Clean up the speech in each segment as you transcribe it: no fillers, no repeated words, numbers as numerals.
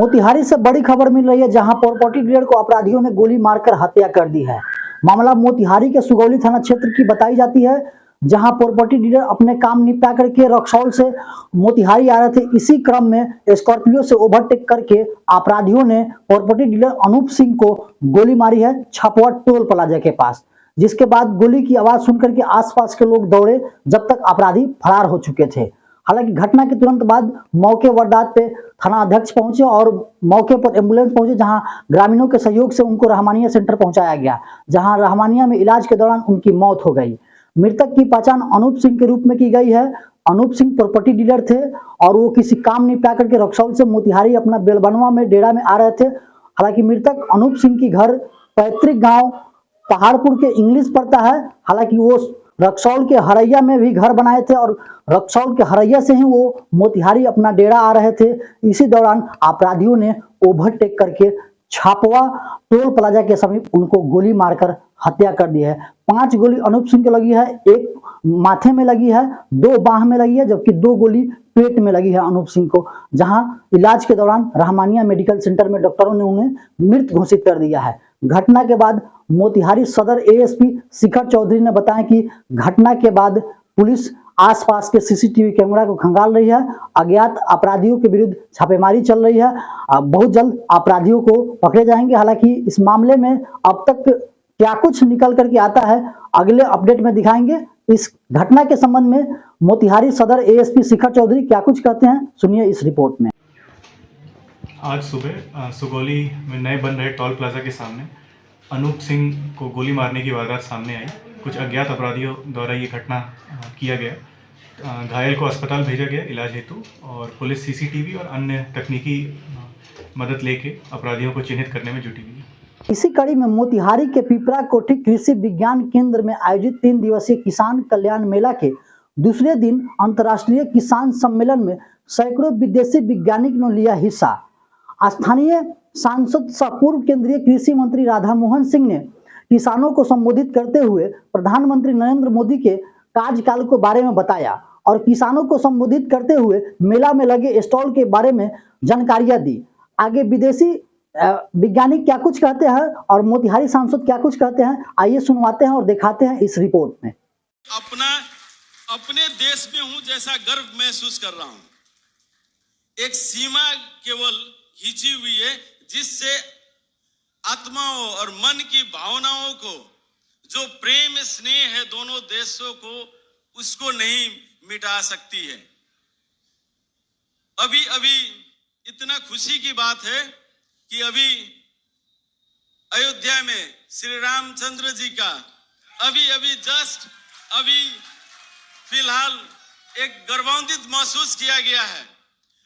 मोतिहारी से बड़ी खबर मिल रही है, जहां प्रॉपर्टी डीलर को अपराधियों ने गोली मारकर हत्या कर दी है। मामला मोतिहारी के सुगौली थाना क्षेत्र की बताई जाती है, जहां प्रॉपर्टी डीलर अपने काम निपटा करके रक्सौल से मोतिहारी आ रहे थे। इसी क्रम में स्कॉर्पियो से ओवरटेक करके अपराधियों ने प्रॉपर्टी डीलर अनूप सिंह को गोली मारी है छपवा टोल प्लाजा के पास, जिसके बाद गोली की आवाज सुनकर के आसपास के लोग दौड़े, जब तक अपराधी फरार हो चुके थे। हालांकि घटना के तुरंत बाद मौके वारदात पे थाना अध्यक्ष पहुंचे और मौके पर एम्बुलेंस पहुंचे, जहां ग्रामीणों के सहयोग से उनको रहमानिया सेंटर पहुंचाया गया, जहां रहमानिया में इलाज के दौरान उनकी मौत हो गई। मृतक की पहचान अनूप सिंह के रूप में की गई है। अनूप सिंह प्रॉपर्टी डीलर थे और वो किसी काम निपटा करके रक्सौल से मोतिहारी अपना बेलबनवा में डेरा में आ रहे थे। हालांकि मृतक अनूप सिंह की घर पैतृक गांव पहाड़पुर के इंग्लिश पड़ता है। हालांकि वो रक्सौल के हरैया में भी घर बनाए थे और रक्सौल के हरैया से ही वो मोतिहारी अपना डेरा आ रहे थे। इसी दौरान अपराधियों ने ओवरटेक करके छापवा टोल प्लाजा के समीप उनको गोली मारकर हत्या कर दी है। 5 गोली अनूप सिंह को लगी है, 1 माथे में लगी है, 2 बाह में लगी है, जबकि 2 गोली पेट में लगी है अनूप सिंह को, जहां इलाज के दौरान रहमानिया मेडिकल सेंटर में डॉक्टरों ने उन्हें मृत घोषित कर दिया है। घटना के बाद मोतिहारी सदर एएसपी शिखर चौधरी ने बताया कि घटना के बाद पुलिस आसपास के सीसीटीवी कैमरा को खंगाल रही है। अज्ञात अपराधियों के विरुद्ध छापेमारी चल रही है। बहुत जल्द अपराधियों को पकड़े जाएंगे। हालांकि इस मामले में अब तक क्या कुछ निकल करके आता है, अगले अपडेट में दिखाएंगे। इस घटना के संबंध में मोतिहारी सदर एएसपी शिखर चौधरी क्या कुछ कहते हैं, सुनिए इस रिपोर्ट में। आज सुबह सुगौली में नए बन रहे टोल प्लाजा के सामने अनूप सिंह को गोली मारने की वारदात सामने आई। कुछ अज्ञात अपराधियों द्वारा ये घटना किया गया। घायल को अस्पताल भेजा गया इलाज हेतु और पुलिस सीसीटीवी और अन्य तकनीकी मदद लेके अपराधियों को चिन्हित करने में जुटी हुई है। इसी कड़ी में मोतिहारी के पिपरा कोठी कृषि विज्ञान केंद्र में आयोजित 3 दिवसीय किसान कल्याण मेला के दूसरे दिन अंतर्राष्ट्रीय किसान सम्मेलन में सैकड़ों विदेशी वैज्ञानिकों ने लिया हिस्सा। स्थानीय सांसद सह पूर्व केंद्रीय कृषि मंत्री राधा मोहन सिंह ने किसानों को संबोधित करते हुए प्रधानमंत्री नरेंद्र मोदी के कार्यकाल के बारे में बताया और किसानों को संबोधित करते हुए मेला में लगे स्टॉल के बारे में जानकारियां दी। आगे विदेशी वैज्ञानिक क्या कुछ कहते हैं और मोतिहारी सांसद क्या कुछ कहते हैं, आइए सुनवाते हैं और दिखाते हैं इस रिपोर्ट में। अपने देश में हूं जैसा गर्व महसूस कर रहा हूं। एक सीमा केवल खींची हुई है जिससे आत्माओं और मन की भावनाओं को, जो प्रेम स्नेह है दोनों देशों को, उसको नहीं मिटा सकती है। अभी अभी इतना खुशी की बात है कि अभी अयोध्या में श्री रामचंद्र जी का जस्ट फिलहाल एक गौरवान्वित महसूस किया गया है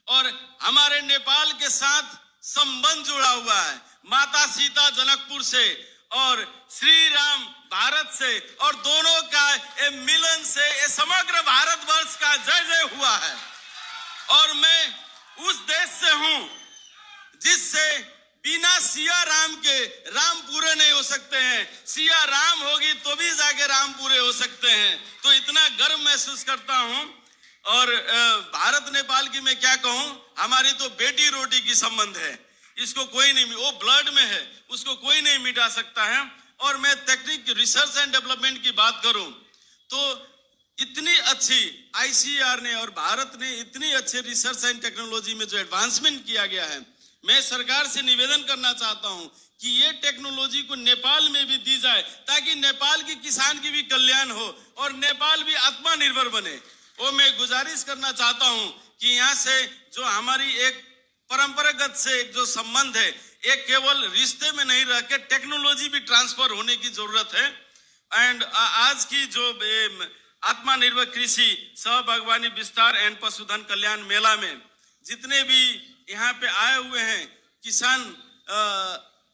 और हमारे नेपाल के साथ संबंध जुड़ा हुआ है। माता सीता जनकपुर से और श्री राम भारत से, और दोनों का मिलन से समग्र भारतवर्ष का जय जय हुआ है। और मैं उस देश से हूं जिससे बिना सिया राम के राम पूरे नहीं हो सकते हैं। सिया राम होगी तो भी जाके राम पूरे हो सकते हैं। तो इतना गर्व महसूस करता हूं। और भारत नेपाल की मैं क्या कहूं, हमारी तो बेटी रोटी की संबंध है, इसको कोई नहीं, वो ब्लड में है, उसको कोई नहीं मिटा सकता है। और मैं टेक्निक रिसर्च एंड डेवलपमेंट की बात करूं तो इतनी अच्छी आईसीआर ने और भारत ने इतनी अच्छे रिसर्च एंड टेक्नोलॉजी में जो एडवांसमेंट किया गया है, मैं सरकार से निवेदन करना चाहता हूं कि ये टेक्नोलॉजी को नेपाल में भी दी जाए, ताकि नेपाल की किसान की भी कल्याण हो और नेपाल भी आत्मनिर्भर बने। वो मैं गुजारिश करना चाहता हूं कि यहाँ से जो हमारी एक परंपरागत से एक जो संबंध है, एक केवल रिश्ते में नहीं रह के टेक्नोलॉजी भी ट्रांसफर होने की जरूरत है। एंड आज की जो आत्मनिर्भर कृषि सह बागवानी विस्तार एंड पशुधन कल्याण मेला में जितने भी यहाँ पे आए हुए हैं किसान,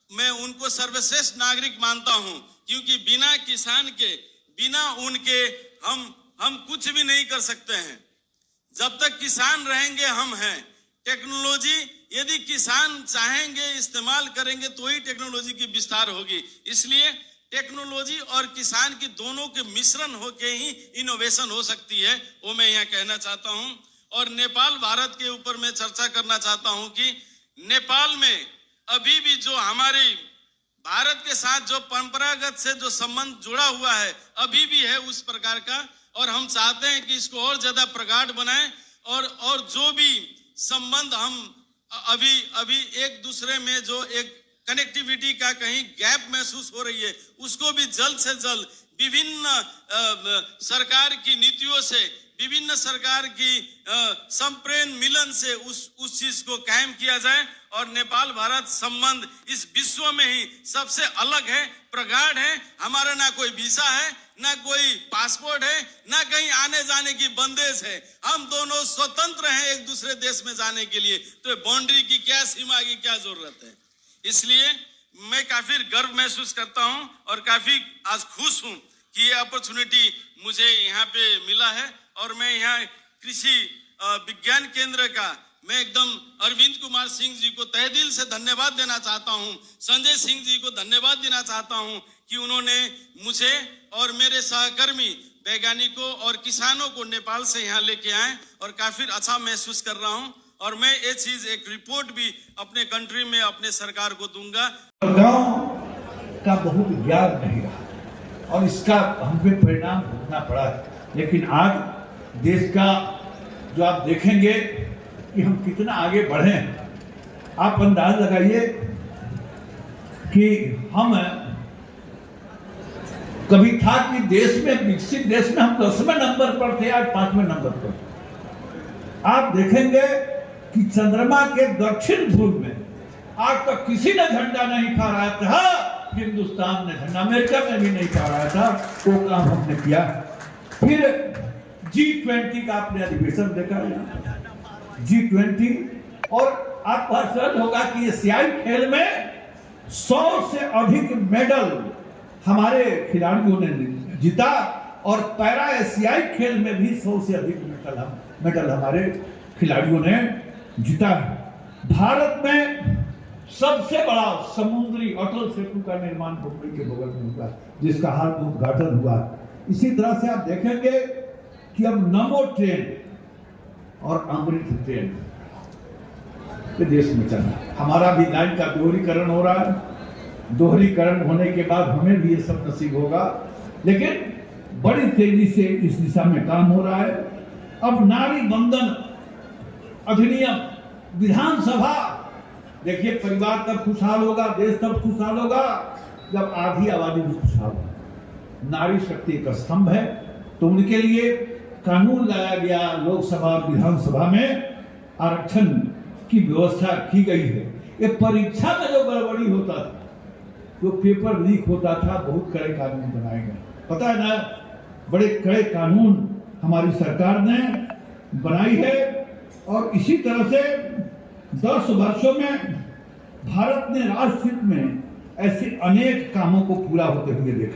मैं उनको सर्वश्रेष्ठ नागरिक मानता हूँ, क्योंकि बिना किसान के, बिना उनके हम कुछ भी नहीं कर सकते हैं। जब तक किसान रहेंगे हम हैं। टेक्नोलॉजी यदि किसान चाहेंगे, इस्तेमाल करेंगे, तो ही टेक्नोलॉजी की विस्तार होगी। इसलिए टेक्नोलॉजी और किसान की दोनों के मिश्रण होके ही इनोवेशन हो सकती है, वो मैं यहाँ कहना चाहता हूँ। और नेपाल भारत के ऊपर मैं चर्चा करना चाहता हूँ कि नेपाल में अभी भी जो हमारी भारत के साथ जो परंपरागत से जो संबंध जुड़ा हुआ है अभी भी है उस प्रकार का, और हम चाहते हैं कि इसको और ज्यादा प्रगाढ़ बनाएं और जो भी संबंध हम अभी एक दूसरे में जो एक कनेक्टिविटी का कहीं गैप महसूस हो रही है उसको भी जल्द से जल्द विभिन्न सरकार की नीतियों से, विभिन्न सरकार की संप्रेम मिलन से उस चीज को कायम किया जाए। और नेपाल भारत संबंध इस विश्व में ही सबसे अलग है, प्रगाढ़ है। हमारा ना कोई वीसा है, ना कोई पासपोर्ट है, ना कहीं आने जाने की बंदेज है। हम दोनों स्वतंत्र हैं एक दूसरे देश में जाने के लिए, तो बाउंड्री की क्या सीमा की क्या जरूरत है। इसलिए मैं काफी गर्व महसूस करता हूं और काफी आज खुश हूं कि ये अपॉर्चुनिटी मुझे यहाँ पे मिला है। और मैं यहाँ कृषि विज्ञान केंद्र का मैं एकदम अरविंद कुमार सिंह जी को तहे दिल से धन्यवाद देना चाहता हूँ, संजय सिंह जी को धन्यवाद देना चाहता हूँ कि उन्होंने मुझे और मेरे सहकर्मी वैज्ञानिकों और किसानों को नेपाल से यहाँ लेके आए और काफी अच्छा महसूस कर रहा हूँ। और मैं ये चीज एक रिपोर्ट भी अपने कंट्री में अपने सरकार को दूंगा। गांव का बहुत ज्ञान नहीं रहा और इसका हम पे परिणाम भुगतना पड़ा है। लेकिन आज देश का जो आप देखेंगे कि हम कितना आगे बढ़े हैं, आप अंदाज लगाइए कि हम कभी था कि देश में, विकसित देश में हम 10वें नंबर पर थे, आज 5वें नंबर पर। आप देखेंगे कि चंद्रमा के दक्षिण ध्रुव में आज तक किसी ने झंडा नहीं फहराया था, हिंदुस्तान ने झंडा, अमेरिका में भी नहीं फहराया था, वो काम हमने किया। फिर G20 का आपने अधिवेशन देखा, G20, और आपको आश्चर्य होगा कि एशियाई खेल में 100 से अधिक मेडल हमारे खिलाड़ियों ने जीता और पैरा एशियाई खेल में भी 100 से अधिक मेडल हमारे खिलाड़ियों ने जीता है। भारत में सबसे बड़ा समुद्री अटल सेतु का निर्माण मुंबई के बगल में हुआ, जिसका हाल उद्घाटन हुआ। इसी तरह से आप देखेंगे कि अब नमो ट्रेन और अमृत ट्रेन के देश में चला, हमारा भी लाइन का दोहरीकरण हो रहा है। दोहरीकरण होने के बाद हमें भी ये सब नसीब होगा, लेकिन बड़ी तेजी से इस दिशा में काम हो रहा है। अब नारी बंधन अधिनियम, विधानसभा, देखिए परिवार तब खुशहाल होगा, देश तब खुशहाल होगा जब आधी आबादी भी खुशहाल होगी। नारी शक्ति का स्तंभ है, तो उनके लिए कानून लाया गया, लोकसभा विधानसभा में आरक्षण की व्यवस्था की गई है। ये परीक्षा में जो गड़बड़ी होता था, जो पेपर लीक होता था, बहुत कड़े कानून बनाए गए। पता है ना, बड़े कड़े कानून हमारी सरकार ने बनाई है। और इसी तरह से 10 वर्षों में भारत ने राष्ट्रहित में ऐसे अनेक कामों को पूरा होते हुए देखा।